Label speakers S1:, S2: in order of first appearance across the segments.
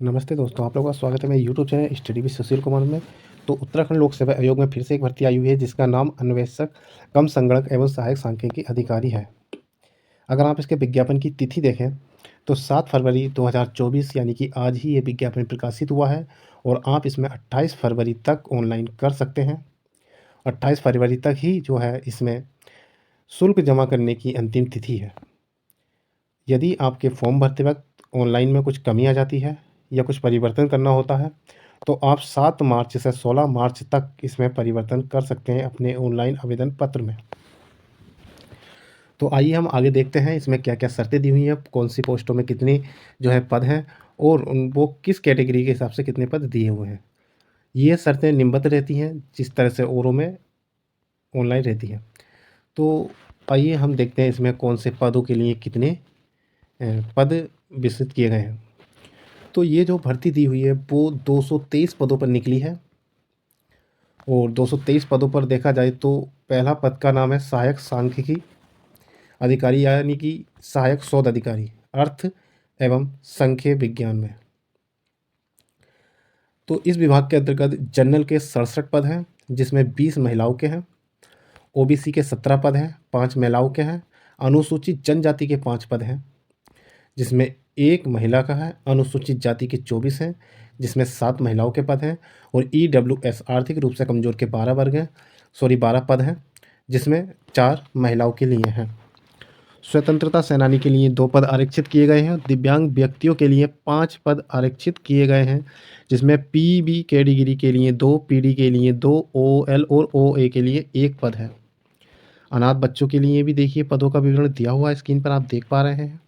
S1: नमस्ते दोस्तों, आप लोगों का स्वागत है मेरे YouTube channel study with Sushil Kumar में। तो उत्तराखंड लोक सेवा आयोग में फिर से एक भर्ती आई हुई है जिसका नाम अन्वेषक कम संगणक एवं सहायक सांख्यिकी अधिकारी है। अगर आप इसके विज्ञापन की तिथि देखें तो 7 फरवरी 2024 यानी कि आज ही ये विज्ञापन प्रकाशित हुआ है और आप इसमें 28 फरवरी तक ऑनलाइन कर सकते हैं। 28 फरवरी तक ही जो है इसमें शुल्क जमा करने की अंतिम तिथि है। यदि आपके फॉर्म भरते वक्त ऑनलाइन में कुछ कमी आ जाती है या कुछ परिवर्तन करना होता है तो आप 7 मार्च से 16 मार्च तक इसमें परिवर्तन कर सकते हैं अपने ऑनलाइन आवेदन पत्र में। तो आइए हम आगे देखते हैं इसमें क्या क्या शर्तें दी हुई हैं, कौन सी पोस्टों में कितने जो है पद हैं और वो किस कैटेगरी के हिसाब से कितने पद दिए हुए हैं। ये शर्तें निम्नबद्ध रहती हैं जिस तरह से औरों में ऑनलाइन रहती हैं। तो आइए हम देखते हैं इसमें कौन से पदों के लिए कितने पद विस्तृत किए गए हैं। तो ये जो भर्ती दी हुई है वो 223 पदों पर निकली है और 223 पदों पर देखा जाए तो पहला पद का नाम है सहायक सांख्यिकी अधिकारी यानी कि सहायक शोध अधिकारी अर्थ एवं संख्य विज्ञान में। तो इस विभाग के अंतर्गत जनरल के 67 पद हैं जिसमें 20 महिलाओं के हैं, ओबीसी के 17 पद हैं, 5 महिलाओं के हैं, अनुसूचित जनजाति के 5 पद हैं जिसमें 1 महिला का है, अनुसूचित जाति के 24 हैं जिसमें 7 महिलाओं के पद हैं और ईडब्ल्यूएस आर्थिक रूप से कमजोर के 12 पद हैं जिसमें 4 महिलाओं के लिए हैं। स्वतंत्रता सेनानी के लिए 2 पद आरक्षित किए गए हैं। दिव्यांग व्यक्तियों के लिए 5 पद आरक्षित किए गए हैं जिसमें पीबी कैटेगरी के लिए 2, पीडी के लिए 2, ओएल और ओए के लिए 1 पद है। अनाथ बच्चों के लिए भी देखिए पदों का विवरण दिया हुआ है, स्क्रीन पर आप देख पा रहे हैं।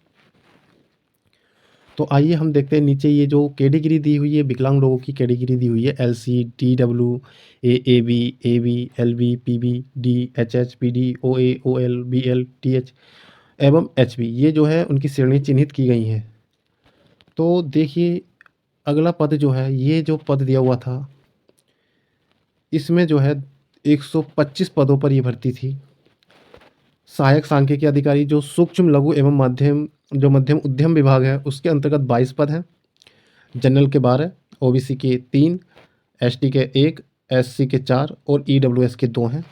S1: तो आइए हम देखते हैं नीचे ये जो कैटेगरी दी हुई है, विकलांग लोगों की कैटेगरी दी हुई है LC, DW, AB, AB, LB, PB, D, HH, PD, OA, OL, BL, TH एवं एचबी, ये जो है उनकी श्रेणी चिन्हित की गई हैं। तो देखिए अगला पद जो है, ये जो पद दिया हुआ था इसमें जो है 125 पदों पर ये भर्ती थी। सहायक सांख्यिकी अधिकारी जो सूक्ष्म लघु एवं मध्यम उद्यम विभाग है उसके अंतर्गत 22 पद हैं। जनरल के 12, ओबीसी के 3, एसटी के 1, एससी के 4 और ईडब्ल्यूएस के 2 हैं।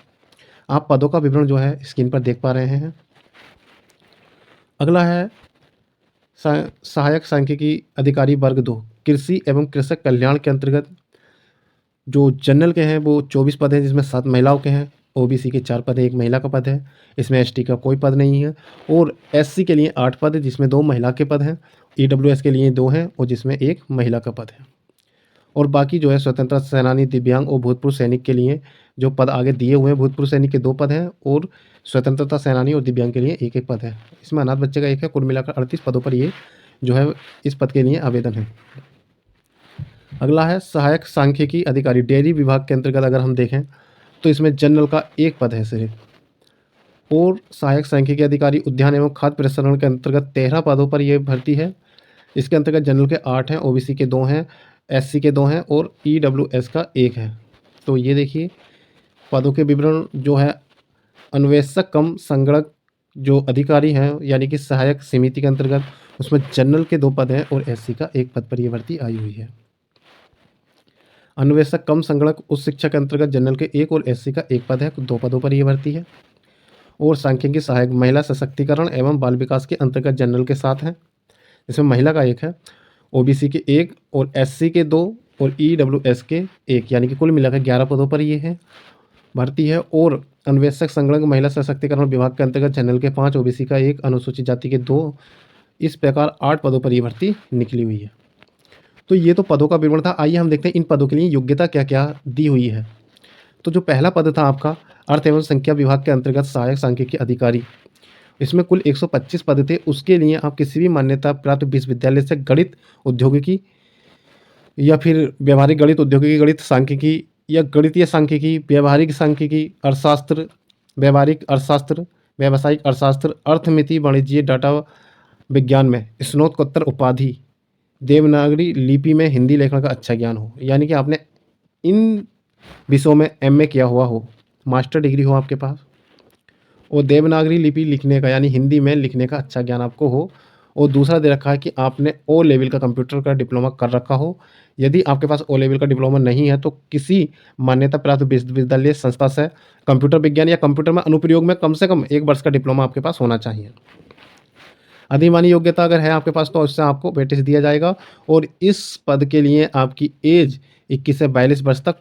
S1: आप पदों का विवरण जो है स्क्रीन पर देख पा रहे हैं। अगला है सहायक सांख्यिकी अधिकारी वर्ग 2 कृषि एवं कृषक कल्याण के अंतर्गत जो जनरल के हैं वो 24 पद हैं जिसमें 7 महिलाओं के हैं, ओबीसी के 4 पद है, 1 महिला का पद है, इसमें एसटी का कोई पद नहीं है और एससी के लिए 8 पद है जिसमें 2 महिला के पद हैं, ईडब्ल्यूएस के लिए 2 हैं और जिसमें 1 महिला का पद है। और बाकी जो है स्वतंत्रता सेनानी, दिव्यांग और भूतपूर्व सैनिक के लिए जो पद आगे दिए हुए हैं, भूतपूर्व सैनिक के 2 पद हैं और स्वतंत्रता सेनानी और दिव्यांग के लिए 1-1 पद है। इसमें अनाथ बच्चे का 1 है। कुल मिलाकर 38 पदों पर ये जो है इस पद के लिए आवेदन है। अगला है सहायक सांख्यिकी अधिकारी डेयरी विभाग के अंतर्गत अगर हम देखें तो इसमें जनरल का 1 पद है सिर्फ और सहायक सांख्यिकी अधिकारी उद्यान एवं खाद्य प्रसंस्करण के अंतर्गत 13 पदों पर यह भर्ती है। इसके अंतर्गत जनरल के 8 हैं, ओबीसी के 2 हैं, एससी के 2 हैं और ईडब्ल्यूएस का 1 है। तो ये देखिए पदों के विवरण जो है अन्वेषक कम संगणक जो अधिकारी हैं यानी कि सहायक समिति के अंतर्गत उसमें जनरल के 2 पद हैं और एससी का 1 पद पर यह भर्ती आई हुई है। अन्वेषक कम संगणक उच्च शिक्षा के अंतर्गत जनरल के 1 और एससी का 1 पद है, 2 पदों पर यह भर्ती है। और सांख्यिकी सहायक महिला सशक्तिकरण एवं बाल विकास के अंतर्गत जनरल के 7 हैं, इसमें महिला का 1 है, ओबीसी के 1 और एससी के 2 और ईडब्ल्यूएस के 1 यानी कि कुल मिलाकर 11 पदों पर ये है भर्ती है। और अन्वेषक संलग्न महिला सशक्तिकरण विभाग के अंतर्गत जनरल के 5, ओबीसी का 1, अनुसूचित जाति के 2, इस प्रकार 8 पदों पर ये भर्ती निकली हुई है। तो ये तो पदों का विवरण था। आइए हम देखते हैं इन पदों के लिए योग्यता क्या क्या दी हुई है। तो जो पहला पद था आपका अर्थ एवं संख्या विभाग के अंतर्गत सहायक सांख्यिकी अधिकारी, इसमें कुल 125 पद थे। उसके लिए आप किसी भी मान्यता प्राप्त विश्वविद्यालय से गणित उद्योगिकी या फिर व्यवहारिक गणित, उद्योगिकी गणित, सांख्यिकी या गणितीय सांख्यिकी, व्यवहारिक सांख्यिकी, अर्थशास्त्र, व्यवहारिक अर्थशास्त्र, व्यावसायिक अर्थशास्त्र, अर्थमिति, वाणिज्य, डाटा विज्ञान में स्नातकोत्तर उपाधि, देवनागरी लिपि में हिंदी लेखन का अच्छा ज्ञान हो, यानी कि आपने इन विषयों में एमए किया हुआ हो, मास्टर डिग्री हो आपके पास और देवनागरी लिपि लिखने का यानी हिंदी में लिखने का अच्छा ज्ञान आपको हो और दूसरा दे रखा है कि आपने ओ लेवल का कंप्यूटर का डिप्लोमा कर रखा हो। यदि आपके पास ओ लेवल का डिप्लोमा नहीं है तो किसी मान्यता प्राप्त विश्वविद्यालय संस्था से कंप्यूटर विज्ञान या कंप्यूटर में अनुप्रयोग में कम से कम 1 वर्ष का डिप्लोमा आपके पास होना चाहिए। अधिमानी योग्यता अगर है आपके पास तो उससे आपको वेटेज दिया जाएगा और इस पद के लिए आपकी एज 21 से 42 वर्ष तक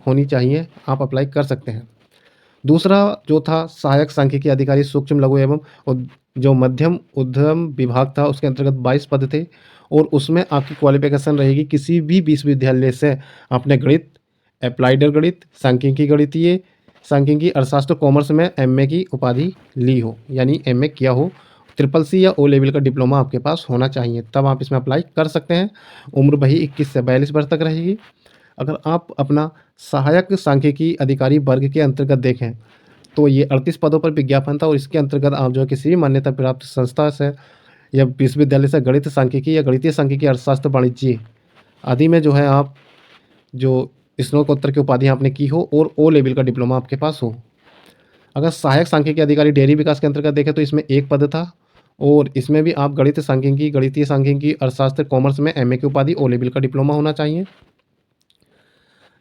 S1: होनी चाहिए, आप अप्लाई कर सकते हैं। दूसरा जो था सहायक सांख्यिकी अधिकारी सूक्ष्म लघु एवं जो मध्यम उद्यम विभाग था उसके अंतर्गत 22 पद थे और उसमें आपकी क्वालिफिकेशन रहेगी किसी भी विश्वविद्यालय से आपने गणित, अप्लाइड गणित, सांख्यिकी अर्थशास्त्र कॉमर्स में एमए की उपाधि ली हो, यानी एमए किया हो, ट्रिपल सी या ओ लेवल का डिप्लोमा आपके पास होना चाहिए, तब आप इसमें अप्लाई कर सकते हैं। उम्र वही 21 से 42 वर्ष तक रहेगी। अगर आप अपना सहायक सांख्यिकी अधिकारी वर्ग के अंतर्गत देखें तो ये 38 पदों पर विज्ञापन था और इसके अंतर्गत आप जो है किसी भी मान्यता प्राप्त संस्था से या विश्वविद्यालय से गणित सांख्यिकी या गणितीय सांख्यिकी अर्थशास्त्र वाणिज्य आदि में जो है आप जो स्नातकोत्तर की उपाधि आपने की हो और ओ लेवल का डिप्लोमा आपके पास हो। अगर सहायक सांख्यिकी अधिकारी डेयरी विकास के अंतर्गत देखें तो इसमें 1 पद था और इसमें भी आप गणित सांख्यिकी, गणितीय सांख्यिकी अर्थशास्त्र कॉमर्स में एमए की उपाधि ओ लेवल का डिप्लोमा होना चाहिए।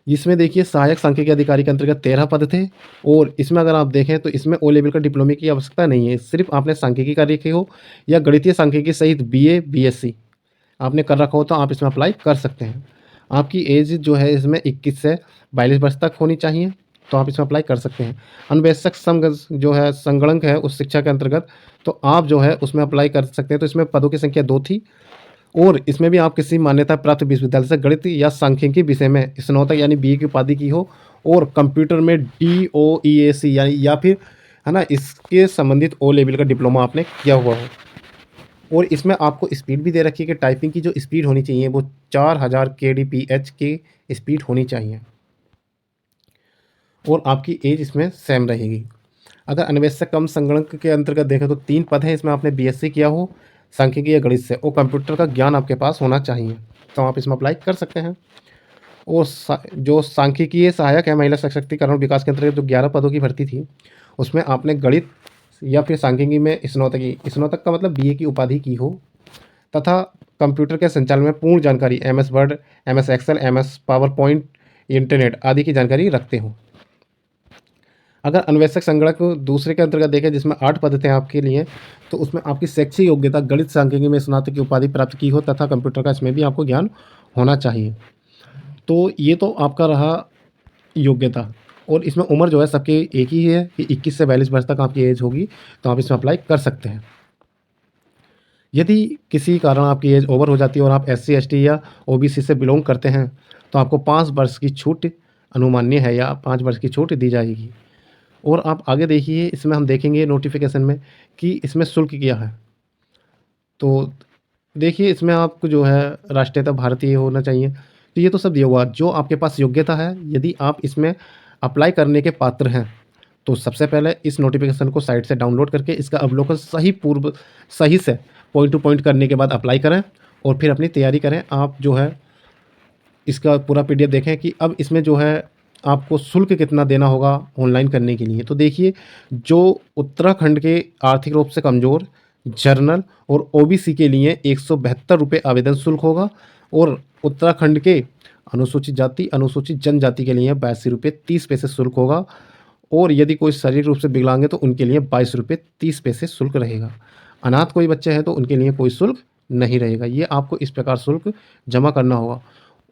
S1: इसमें देखिए सहायक सांख्यिकी अधिकारी के अंतर्गत 13 पद थे और इसमें अगर आप देखें तो इसमें ओ लेवल का डिप्लोमे की आवश्यकता नहीं है, सिर्फ आपने सांख्यिकी कर रखी हो या गणितीय सांख्यिकी सहित बीए, बीएससी आपने कर रखा हो तो आप इसमें अप्लाई कर सकते हैं। आपकी एज जो है इसमें 21 से 42 वर्ष तक होनी चाहिए, तो आप इसमें अप्लाई कर सकते हैं। अन्वेषक संघ जो है संगणक है उस शिक्षा के अंतर्गत, तो आप जो है उसमें अप्लाई कर सकते हैं। तो इसमें पदों की संख्या 2 थी और इसमें भी आप किसी मान्यता प्राप्त विश्वविद्यालय से गणित या सांख्यिकी विषय में स्नातक यानी बीए की उपाधि की हो और कंप्यूटर में डीओईएसी यानी या फिर है ना इसके संबंधित ओ लेवल का डिप्लोमा आपने किया हुआ हो। और इसमें आपको स्पीड भी दे रखी है कि टाइपिंग की जो स्पीड होनी चाहिए वो 4000 kbps की स्पीड होनी चाहिए और आपकी एज इसमें सेम रहेगी। अगर अन्वेषक कम संगणक के अंतर्गत देखें तो 3 पद हैं, इसमें आपने बीएससी किया हो सांख्यिकी या गणित से और कंप्यूटर का ज्ञान आपके पास होना चाहिए, तो आप इसमें अप्लाई कर सकते हैं। और जो सांख्यिकीय सहायक है महिला सशक्तिकरण विकास के अंतर्गत जो 11 पदों की भर्ती थी उसमें आपने गणित या फिर सांख्यिकी में स्नातक का मतलब बीए की उपाधि की हो तथा कंप्यूटर के संचालन में पूर्ण जानकारी MS Word, MS Excel, MS PowerPoint, internet आदि की जानकारी रखते हो। अगर अन्वेषक संगणक दूसरे के अंतर्गत देखें जिसमें 8 पद थे आपके लिए, तो उसमें आपकी शैक्षिक योग्यता गणित सांख्यिकी में स्नातक की उपाधि प्राप्त की हो तथा कंप्यूटर का इसमें भी आपको ज्ञान होना चाहिए। तो ये तो आपका रहा योग्यता और इसमें उम्र जो है सबकी एक ही है कि 21 से 42 वर्ष तक आपकी एज होगी, तो आप इसमें अप्लाई कर सकते हैं। यदि किसी कारण आपकी एज ओवर हो जाती है और आप SC, ST या OBC से बिलोंग करते हैं तो आपको 5 वर्ष की छूट अनुमान्य है या 5 वर्ष की छूट दी जाएगी। और आप आगे देखिए इसमें हम देखेंगे नोटिफिकेशन में कि इसमें शुल्क क्या है। तो देखिए इसमें आपको जो है राष्ट्रीयता भारतीय होना चाहिए, तो ये तो सब दिया हुआ। जो आपके पास योग्यता है यदि आप इसमें अप्लाई करने के पात्र हैं तो सबसे पहले इस नोटिफिकेशन को साइट से डाउनलोड करके इसका अवलोकन सही से पॉइंट टू पॉइंट करने के बाद अप्लाई करें और फिर अपनी तैयारी करें। आप जो है इसका पूरा PDF देखें कि अब इसमें जो है आपको शुल्क कितना देना होगा ऑनलाइन करने के लिए। तो देखिए जो उत्तराखंड के आर्थिक रूप से कमज़ोर, जर्नल और OBC के लिए 172 रुपये आवेदन शुल्क होगा और उत्तराखंड के अनुसूचित जाति, अनुसूचित जनजाति के लिए 82 रुपये 30 पैसे शुल्क होगा और यदि कोई शारीरिक रूप से विकलांग है तो उनके लिए 22 रुपये 30 पैसे शुल्क रहेगा। अनाथ कोई बच्चे हैं तो उनके लिए कोई शुल्क नहीं रहेगा। ये आपको इस प्रकार शुल्क जमा करना होगा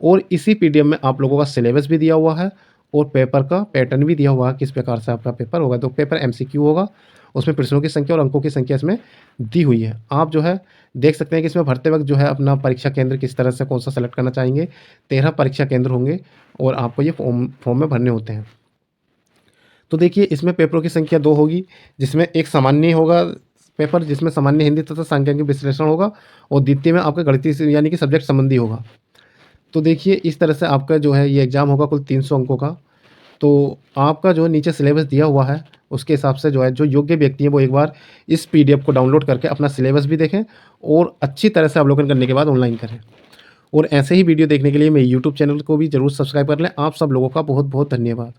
S1: और इसी PDF में आप लोगों का सिलेबस भी दिया हुआ है और पेपर का पैटर्न भी दिया हुआ है किस प्रकार से आपका पेपर होगा। तो पेपर MCQ होगा, उसमें प्रश्नों की संख्या और अंकों की संख्या इसमें दी हुई है। आप जो है देख सकते हैं कि इसमें भरते वक्त जो है अपना परीक्षा केंद्र किस तरह से कौन सा सेलेक्ट करना चाहेंगे। 13 परीक्षा केंद्र होंगे और आपको ये फॉर्म में भरने होते हैं। तो देखिए इसमें पेपरों की संख्या 2 होगी, जिसमें एक सामान्य होगा पेपर जिसमें सामान्य हिंदी तथा सांख्यिकी विश्लेषण होगा और द्वितीय में आपका गणितीय यानी कि सब्जेक्ट संबंधी होगा। तो देखिए इस तरह से आपका जो है ये एग्ज़ाम होगा कुल 300 अंकों का। तो आपका जो नीचे सिलेबस दिया हुआ है उसके हिसाब से जो है जो योग्य व्यक्ति हैं वो एक बार इस PDF को डाउनलोड करके अपना सिलेबस भी देखें और अच्छी तरह से अवलोकन करने के बाद ऑनलाइन करें। और ऐसे ही वीडियो देखने के लिए मेरे YouTube चैनल को भी ज़रूर सब्सक्राइब कर लें। आप सब लोगों का बहुत बहुत धन्यवाद।